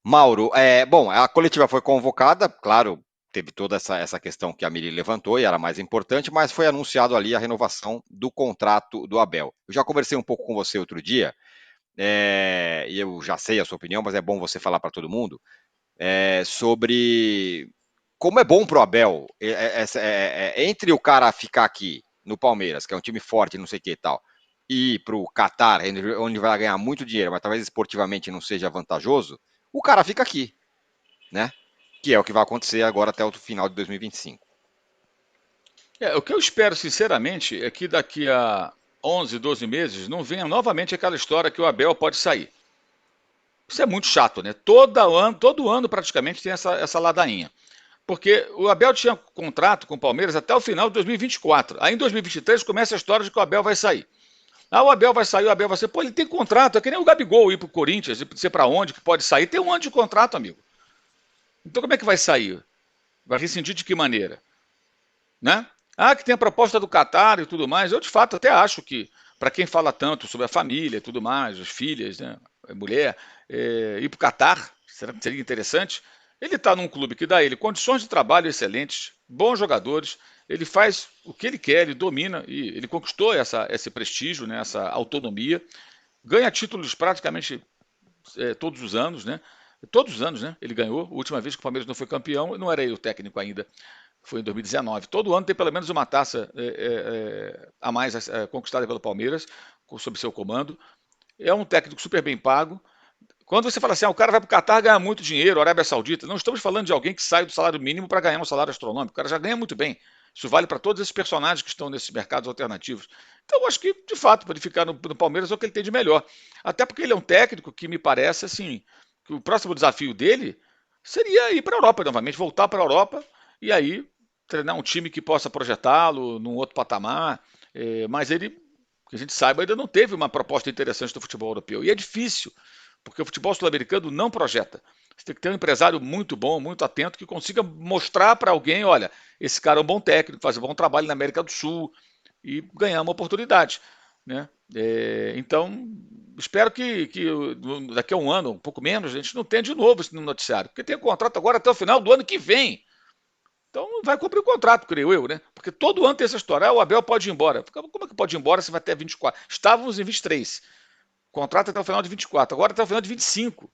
Mauro, bom, a coletiva foi convocada, claro, teve toda essa questão que a Miri levantou e era mais importante, mas foi anunciado ali a renovação do contrato do Abel. Eu já conversei um pouco com você outro dia, e eu já sei a sua opinião, mas é bom você falar para todo mundo, sobre como é bom pro Abel, entre o cara ficar aqui no Palmeiras, que é um time forte, não sei o que e tal, e ir pro Qatar, onde vai ganhar muito dinheiro, mas talvez esportivamente não seja vantajoso, o cara fica aqui, né? Que é o que vai acontecer agora até o final de 2025. O que eu espero, sinceramente, é que daqui a 11, 12 meses não venha novamente aquela história que o Abel pode sair. Isso é muito chato, né? Todo ano praticamente tem essa ladainha. Porque o Abel tinha contrato com o Palmeiras até o final de 2024. Aí em 2023 começa a história de que o Abel vai sair. Ah, o Abel vai sair, o Abel vai sair. Pô, ele tem contrato, é que nem o Gabigol ir pro Corinthians, ir sei pra onde que pode sair. Tem um ano de contrato, amigo. Então como é que vai sair? Vai rescindir de que maneira? Né? Ah, que tem a proposta do Qatar e tudo mais. Eu, de fato, até acho que, para quem fala tanto sobre a família e tudo mais, as filhas, né, a mulher, ir para o Qatar, será que seria interessante? Ele está num clube que dá a ele condições de trabalho excelentes, bons jogadores, ele faz o que ele quer, ele domina e ele conquistou esse prestígio, né, essa autonomia, ganha títulos praticamente todos os anos, né? Todos os anos, né? Ele ganhou. A última vez que o Palmeiras não foi campeão, não era ele o técnico ainda, foi em 2019. Todo ano tem pelo menos uma taça a mais conquistada pelo Palmeiras, sob seu comando. É um técnico super bem pago. Quando você fala assim, o cara vai para o Catar ganhar muito dinheiro, Arábia Saudita, não estamos falando de alguém que sai do salário mínimo para ganhar um salário astronômico. O cara já ganha muito bem. Isso vale para todos esses personagens que estão nesses mercados alternativos. Então, eu acho que, de fato, para ele ficar no Palmeiras é o que ele tem de melhor. Até porque ele é um técnico que me parece assim, que o próximo desafio dele seria ir para a Europa novamente, voltar para a Europa e aí treinar um time que possa projetá-lo num outro patamar. Mas ele, que a gente saiba, ainda não teve uma proposta interessante do futebol europeu. E é difícil, porque o futebol sul-americano não projeta. Você tem que ter um empresário muito bom, muito atento, que consiga mostrar para alguém, olha, esse cara é um bom técnico, faz um bom trabalho na América do Sul e ganhar uma oportunidade. Né? Então, espero que daqui a um ano, um pouco menos, a gente não tenha de novo isso no noticiário, porque tem um contrato agora até o final do ano que vem. Então vai cumprir o contrato, creio eu, né? Porque todo ano tem essa história. Ah, o Abel pode ir embora. Como é que pode ir embora se vai até 24? Estávamos em 23. Contrato até o final de 24. Agora até o final de 25.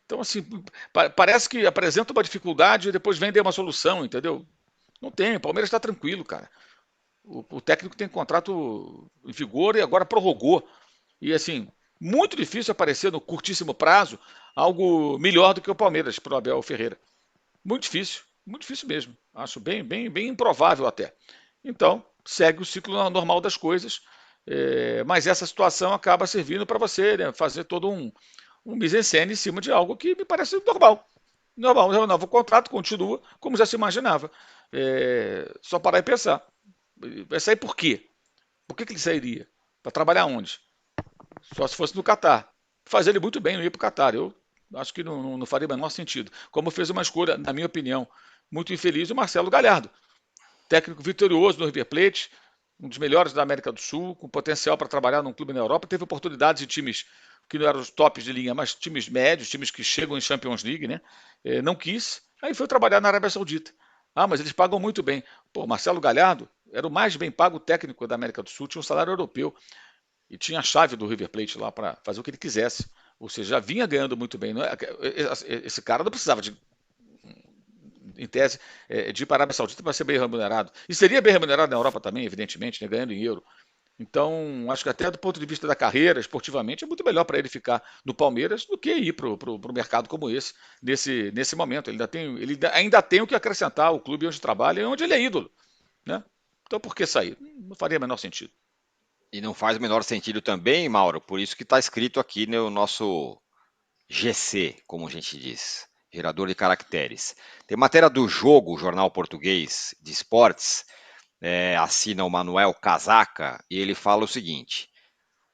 Então, assim, parece que apresenta uma dificuldade e depois vende uma solução, entendeu? Não tem. O Palmeiras está tranquilo, cara. O técnico tem contrato em vigor e agora prorrogou. E, assim, muito difícil aparecer no curtíssimo prazo algo melhor do que o Palmeiras para o Abel Ferreira. Muito difícil mesmo. Acho bem improvável até. Então, segue o ciclo normal das coisas, mas essa situação acaba servindo para você, né, fazer todo um mise-en-scène em cima de algo que me parece normal. Normal, o novo contrato continua como já se imaginava. Só parar e pensar. Vai sair por quê? Por que ele sairia? Para trabalhar onde? Só se fosse no Catar. Fazer ele muito bem não ir para o Catar. Eu acho que não faria o menor sentido. Como fez uma escolha, na minha opinião, muito infeliz, o Marcelo Galhardo. Técnico vitorioso no River Plate, um dos melhores da América do Sul, com potencial para trabalhar num clube na Europa. Teve oportunidades de times que não eram os tops de linha, mas times médios, times que chegam em Champions League, né? Não quis. Aí foi trabalhar na Arábia Saudita. Ah, mas eles pagam muito bem. Pô, Marcelo Galhardo era o mais bem pago técnico da América do Sul, tinha um salário europeu e tinha a chave do River Plate lá para fazer o que ele quisesse. Ou seja, já vinha ganhando muito bem. Esse cara não precisava de, em tese, de ir para a Arábia Saudita para ser bem remunerado. E seria bem remunerado na Europa também, evidentemente, né, ganhando em euro. Então, acho que até do ponto de vista da carreira, esportivamente, é muito melhor para ele ficar no Palmeiras do que ir para o mercado como esse, nesse momento. Ele ainda tem o que acrescentar ao clube onde trabalha e onde ele é ídolo. Né? Então, por que sair? Não faria o menor sentido. E não faz o menor sentido também, Mauro, por isso que está escrito aqui no nosso GC, como a gente diz, gerador de caracteres. Tem matéria do Jogo, jornal português de esportes, assina o Manuel Casaca, e ele fala o seguinte: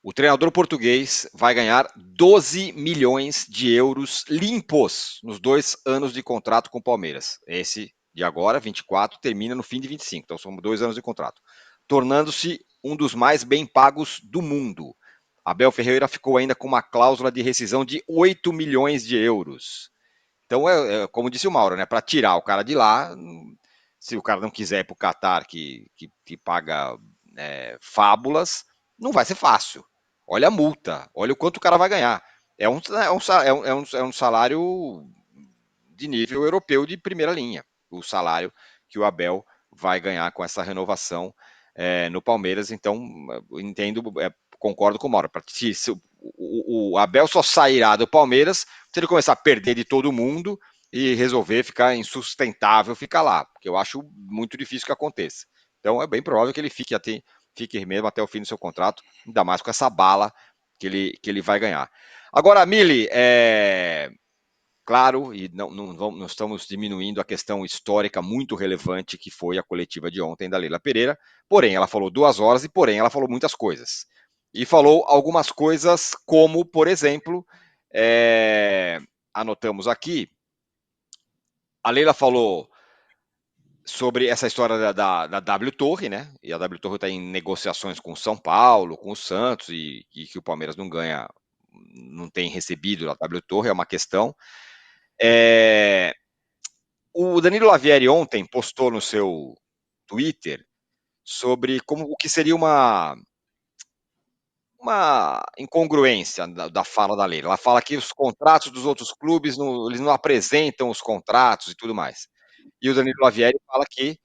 o treinador português vai ganhar 12 milhões de euros limpos nos 2 anos de contrato com o Palmeiras. Esse de agora, 24, termina no fim de 25, então são 2 anos de contrato, tornando-se um dos mais bem pagos do mundo. Abel Ferreira ficou ainda com uma cláusula de rescisão de 8 milhões de euros. Então, como disse o Mauro, né? Para tirar o cara de lá, se o cara não quiser ir para o Qatar, que paga fábulas, não vai ser fácil. Olha a multa, olha o quanto o cara vai ganhar. É um salário de nível europeu de primeira linha, o salário que o Abel vai ganhar com essa renovação no Palmeiras. Então, entendo, concordo com o Mauro. O Abel só sairá do Palmeiras se ele começar a perder de todo mundo e resolver ficar insustentável ficar lá, porque eu acho muito difícil que aconteça. Então é bem provável que ele fique mesmo até o fim do seu contrato, ainda mais com essa bala que ele vai ganhar. Agora, Mili, claro, e não estamos diminuindo a questão histórica muito relevante que foi a coletiva de ontem da Leila Pereira, porém ela falou 2 horas e porém ela falou muitas coisas. E falou algumas coisas como, por exemplo, anotamos aqui, a Leila falou sobre essa história da W Torre, né? E a W Torre está em negociações com o São Paulo, com o Santos, e que o Palmeiras não ganha, não tem recebido a W Torre, é uma questão. O Danilo Lavieri ontem postou no seu Twitter sobre o que seria uma incongruência da fala da Leila. Ela fala que os contratos dos outros clubes eles não apresentam os contratos e tudo mais. E o Danilo Lavieri fala que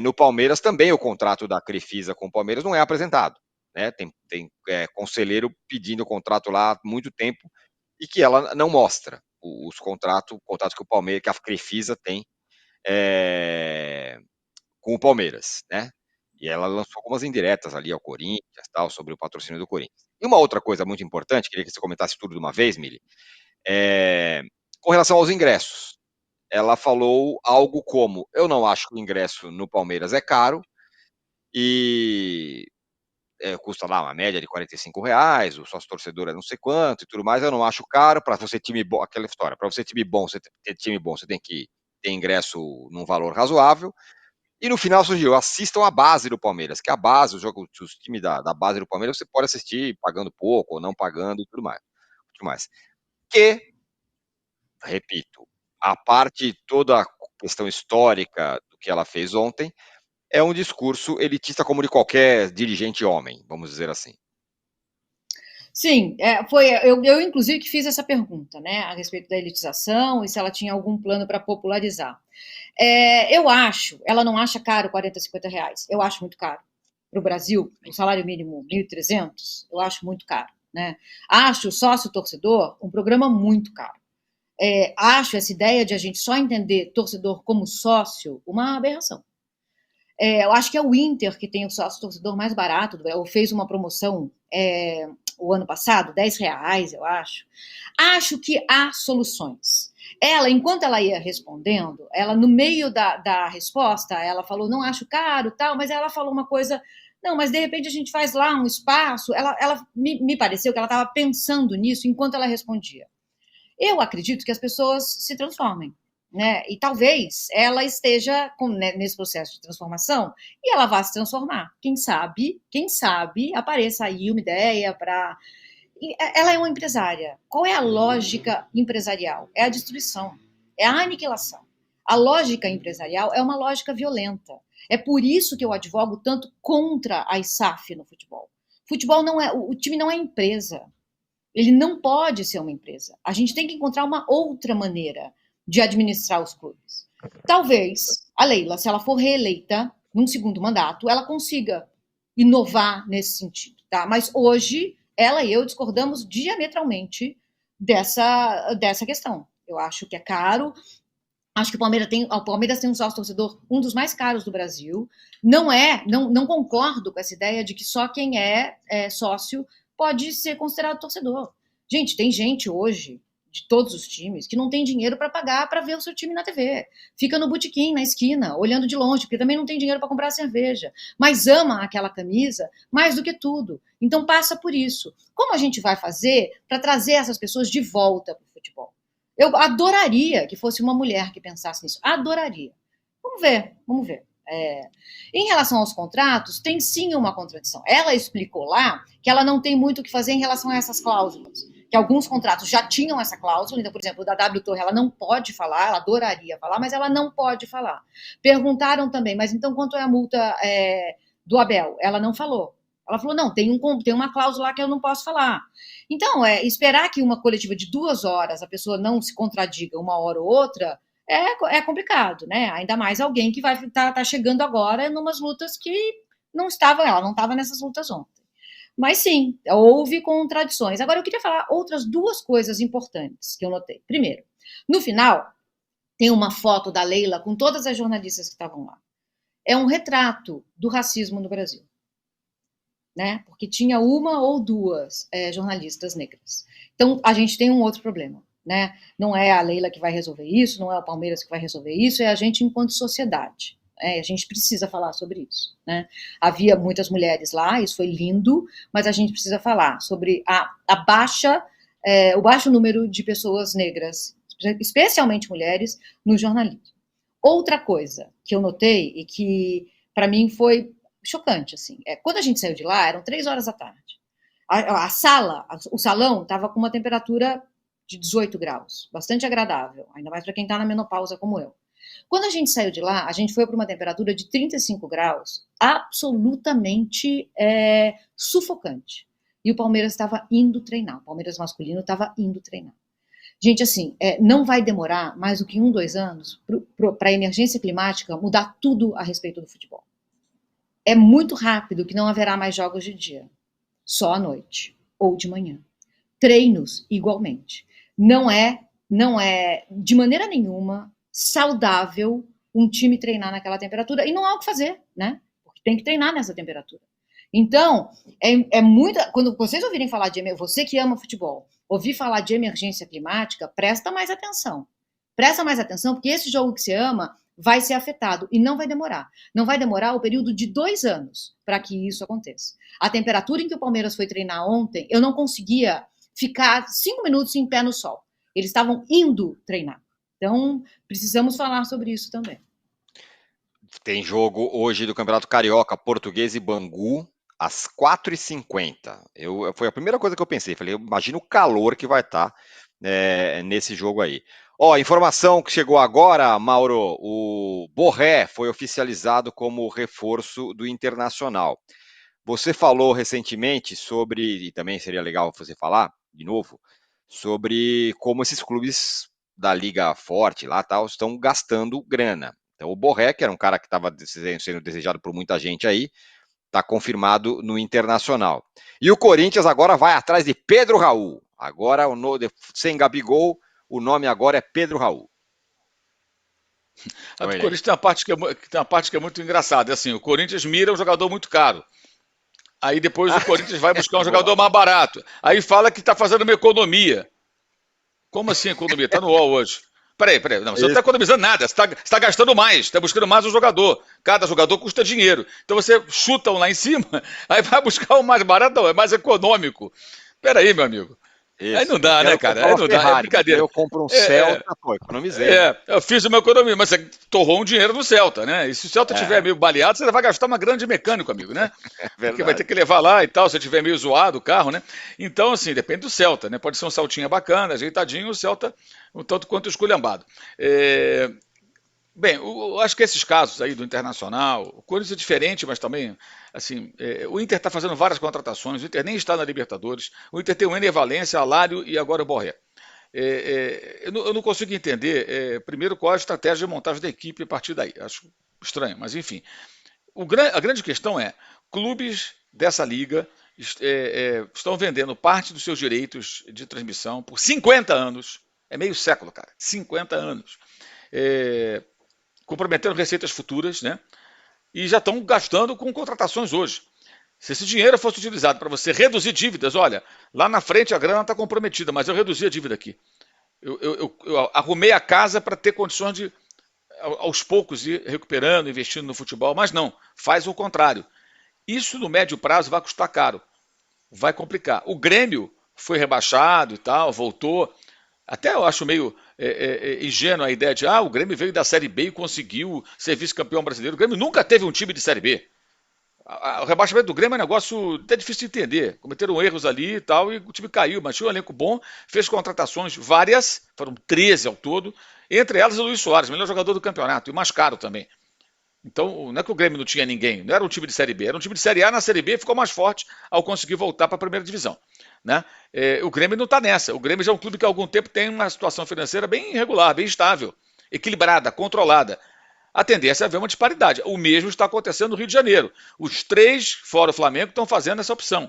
no Palmeiras também o contrato da Crefisa com o Palmeiras não é apresentado. Né? Tem conselheiro pedindo o contrato lá há muito tempo e que ela não mostra os contratos que o Palmeiras, que a Crefisa tem com o Palmeiras, né? E ela lançou algumas indiretas ali ao Corinthians, tal, sobre o patrocínio do Corinthians. E uma outra coisa muito importante, queria que você comentasse tudo de uma vez, Mili, com relação aos ingressos. Ela falou algo como: eu não acho que o ingresso no Palmeiras é caro e custa lá uma média de R$ 45, o sócio torcedor é não sei quanto e tudo mais. Eu não acho caro para você time bom, aquela história. Para você time bom, você ter time bom, você tem que ter ingresso num valor razoável. E no final surgiu, assistam a base do Palmeiras, que a base, os times da base do Palmeiras, você pode assistir pagando pouco ou não pagando e tudo mais. Que, repito, a parte toda a questão histórica do que ela fez ontem é um discurso elitista como de qualquer dirigente homem, vamos dizer assim. Sim, eu inclusive que fiz essa pergunta, né, a respeito da elitização e se ela tinha algum plano para popularizar. Eu acho, ela não acha caro 40, 50 reais. Eu acho muito caro. Para o Brasil, o salário mínimo 1.300, eu acho muito caro. Né? Acho o sócio-torcedor um programa muito caro. Acho essa ideia de a gente só entender torcedor como sócio uma aberração. Eu acho que é o Inter que tem o sócio-torcedor mais barato, ou fez uma promoção o ano passado, R$ 10, eu acho. Acho que há soluções. Ela, enquanto ela ia respondendo, ela no meio da resposta, ela falou, não acho caro, tal, mas ela falou uma coisa, não, mas de repente a gente faz lá um espaço. Ela me pareceu que ela estava pensando nisso enquanto ela respondia. Eu acredito que as pessoas se transformem. Né? E talvez ela esteja nesse processo de transformação e ela vá se transformar. Quem sabe apareça aí uma ideia para. Ela é uma empresária. Qual é a lógica empresarial? É a destruição, é a aniquilação. A lógica empresarial é uma lógica violenta. É por isso que eu advogo tanto contra a SAF no futebol. Futebol não é, o time não é empresa. Ele não pode ser uma empresa. A gente tem que encontrar uma outra maneira de administrar os clubes. Talvez a Leila, se ela for reeleita num segundo mandato, ela consiga inovar nesse sentido, tá? Mas hoje ela e eu discordamos diametralmente dessa questão. Eu acho que é caro. Acho que o Palmeiras tem um sócio torcedor um dos mais caros do Brasil. Não concordo com essa ideia de que só quem é sócio pode ser considerado torcedor. Gente, tem gente hoje de todos os times que não tem dinheiro para pagar para ver o seu time na TV. Fica no botequim, na esquina, olhando de longe, porque também não tem dinheiro para comprar cerveja, mas ama aquela camisa mais do que tudo. Então passa por isso. Como a gente vai fazer para trazer essas pessoas de volta para o futebol? Eu adoraria que fosse uma mulher que pensasse nisso. Adoraria. Vamos ver. Em relação aos contratos, tem sim uma contradição. Ela explicou lá que ela não tem muito o que fazer em relação a essas cláusulas. que alguns contratos já tinham essa cláusula. Então, por exemplo, o da W Torre, ela não pode falar, ela adoraria falar, mas ela não pode falar. Perguntaram também, mas então quanto é a multa do Abel? Ela não falou. Ela falou, não, tem uma cláusula lá que eu não posso falar. Então, esperar que uma coletiva de 2 horas a pessoa não se contradiga uma hora ou outra é complicado, né? Ainda mais alguém que vai tá chegando agora em umas lutas que ela não estava nessas lutas ontem. Mas sim, houve contradições. Agora, eu queria falar outras 2 coisas importantes que eu notei. Primeiro, no final, tem uma foto da Leila com todas as jornalistas que estavam lá. É um retrato do racismo no Brasil. Né? Porque tinha 1 ou 2 jornalistas negras. Então, a gente tem um outro problema. Né? Não é a Leila que vai resolver isso, não é o Palmeiras que vai resolver isso, é a gente enquanto sociedade. A gente precisa falar sobre isso. Né? Havia muitas mulheres lá, isso foi lindo, mas a gente precisa falar sobre o baixo número de pessoas negras, especialmente mulheres, no jornalismo. Outra coisa que eu notei e que, para mim, foi chocante, assim, quando a gente saiu de lá, eram 3 horas da tarde. O salão estava com uma temperatura de 18 graus, bastante agradável, ainda mais para quem está na menopausa como eu. Quando a gente saiu de lá, a gente foi para uma temperatura de 35 graus, absolutamente sufocante. E o Palmeiras estava indo treinar, o Palmeiras masculino estava indo treinar. Gente, assim, não vai demorar mais do que 1, 2 anos para a emergência climática mudar tudo a respeito do futebol. É muito rápido que não haverá mais jogos de dia, só à noite ou de manhã. Treinos, igualmente. Não é de maneira nenhuma saudável um time treinar naquela temperatura, e não há o que fazer, né? Porque tem que treinar nessa temperatura. Então, quando vocês ouvirem falar você que ama futebol, ouvir falar de emergência climática, presta mais atenção. Presta mais atenção, porque esse jogo que você ama vai ser afetado, e não vai demorar. Não vai demorar o período de 2 anos para que isso aconteça. A temperatura em que o Palmeiras foi treinar ontem, eu não conseguia ficar 5 minutos em pé no sol. Eles estavam indo treinar. Então, precisamos falar sobre isso também. Tem jogo hoje do Campeonato Carioca, Português e Bangu, às 4h50. Foi a primeira coisa que eu pensei. Falei, imagina o calor que vai estar nesse jogo aí. Informação que chegou agora, Mauro, o Borré foi oficializado como reforço do Internacional. Você falou recentemente sobre, e também seria legal você falar, de novo, sobre como esses clubes da Liga Forte lá tal estão gastando grana. Então o Borré, que era um cara que estava sendo desejado por muita gente aí, está confirmado no Internacional. E o Corinthians agora vai atrás de Pedro Raul. Agora, sem Gabigol, o nome agora é Pedro Raul. O Corinthians tem uma parte que é muito engraçada. É assim, o Corinthians mira um jogador muito caro. Aí depois o Corinthians vai buscar um jogador mais barato. Aí fala que está fazendo uma economia. Como assim economia? Está no UOL hoje. Peraí. Não, você não está economizando nada. Você está gastando mais. Está buscando mais um jogador. Cada jogador custa dinheiro. Então você chuta um lá em cima, aí vai buscar o mais barato, não, é mais econômico. Peraí, meu amigo. Isso. Aí não dá, né, cara? Aí não dá, é brincadeira. Eu compro um Celta, economizei. Eu fiz uma economia, mas você torrou um dinheiro no Celta, né? E se o Celta estiver meio baleado, você vai gastar uma grana de mecânico, amigo, né? Porque vai ter que levar lá e tal, se estiver meio zoado o carro, né? Então, assim, depende do Celta, né? Pode ser um Celtinha bacana, ajeitadinho, o Celta um tanto quanto esculhambado. Bem, eu acho que esses casos aí do Internacional, o Corinthians é diferente, mas também, assim, o Inter está fazendo várias contratações, o Inter nem está na Libertadores, o Inter tem o Ener Valencia, Alário e agora o Borré. Eu não consigo entender, primeiro, qual é a estratégia de montagem da equipe a partir daí. Acho estranho, mas enfim. A grande questão é, clubes dessa liga estão vendendo parte dos seus direitos de transmissão por 50 anos, é meio século, cara, 50 anos. Comprometendo receitas futuras, né? E já estão gastando com contratações hoje. Se esse dinheiro fosse utilizado para você reduzir dívidas, olha, lá na frente a grana está comprometida, mas eu reduzi a dívida aqui. Eu arrumei a casa para ter condições de, aos poucos, ir recuperando, investindo no futebol, mas não, faz o contrário. Isso no médio prazo vai custar caro, vai complicar. O Grêmio foi rebaixado e tal, voltou. Até eu acho meio ingênua a ideia de o Grêmio veio da Série B e conseguiu ser vice-campeão brasileiro. O Grêmio nunca teve um time de Série B. O rebaixamento do Grêmio é um negócio até difícil de entender. Cometeram erros ali e tal, e o time caiu, mas tinha um elenco bom, fez contratações várias, foram 13 ao todo, entre elas o Luiz Soares, melhor jogador do campeonato, e o mais caro também. Então, não é que o Grêmio não tinha ninguém, não era um time de Série B, era um time de Série A, na Série B ficou mais forte ao conseguir voltar para a primeira divisão. Né? O Grêmio não está nessa, o Grêmio já é um clube que há algum tempo tem uma situação financeira bem irregular, bem estável, equilibrada, controlada. A tendência é haver uma disparidade. O mesmo está acontecendo no Rio de Janeiro. Os 3, fora o Flamengo, estão fazendo essa opção.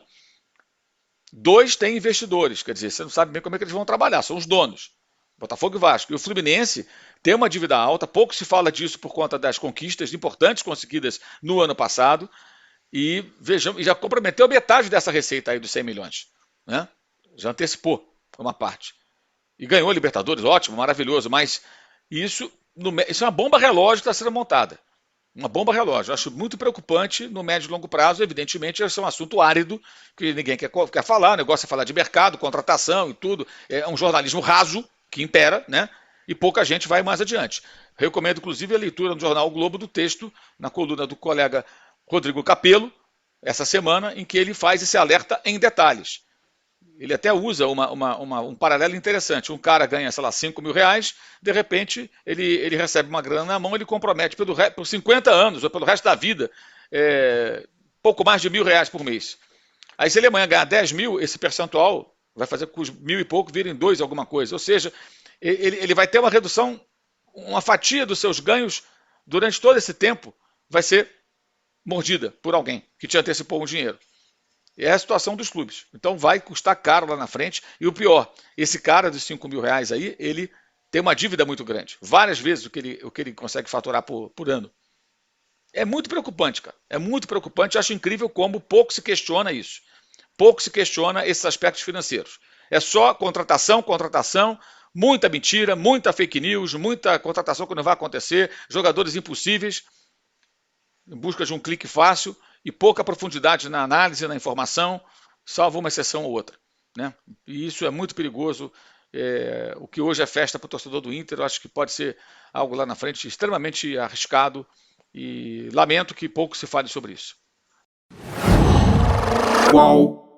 2 têm investidores, quer dizer, você não sabe bem como é que eles vão trabalhar, são os donos. Botafogo e Vasco. E o Fluminense tem uma dívida alta, pouco se fala disso por conta das conquistas importantes conseguidas no ano passado, e vejamos, já comprometeu metade dessa receita aí dos 100 milhões. Né? Já antecipou uma parte. E ganhou a Libertadores, ótimo, maravilhoso, mas isso é uma bomba relógio que está sendo montada. Uma bomba relógio. Eu acho muito preocupante no médio e longo prazo. Evidentemente, esse é um assunto árido, que ninguém quer falar. O negócio é falar de mercado, contratação e tudo. É um jornalismo raso que impera, né? E pouca gente vai mais adiante. Recomendo, inclusive, a leitura no jornal o Globo do texto, na coluna do colega Rodrigo Capello, essa semana, em que ele faz esse alerta em detalhes. Ele até usa um paralelo interessante. Um cara ganha, sei lá, 5 mil reais, de repente ele recebe uma grana na mão, ele compromete por 50 anos, ou pelo resto da vida, pouco mais de R$1.000 por mês. Aí se ele amanhã ganhar 10 mil, esse percentual vai fazer com que os 1.000 e pouco virem 2 alguma coisa. Ou seja, ele vai ter uma redução, uma fatia dos seus ganhos durante todo esse tempo vai ser mordida por alguém que te antecipou um dinheiro. É a situação dos clubes. Então vai custar caro lá na frente. E o pior, esse cara dos 5 mil reais aí, ele tem uma dívida muito grande. Várias vezes o que ele consegue faturar por ano. É muito preocupante, cara. É muito preocupante. Eu acho incrível como pouco se questiona isso. Pouco se questiona esses aspectos financeiros. É só contratação, muita mentira, muita fake news, muita contratação que não vai acontecer, jogadores impossíveis, em busca de um clique fácil, e pouca profundidade na análise, na informação, salvo uma exceção ou outra. Né? E isso é muito perigoso. O que hoje é festa para o torcedor do Inter, eu acho que pode ser algo lá na frente extremamente arriscado, e lamento que pouco se fale sobre isso. Qual?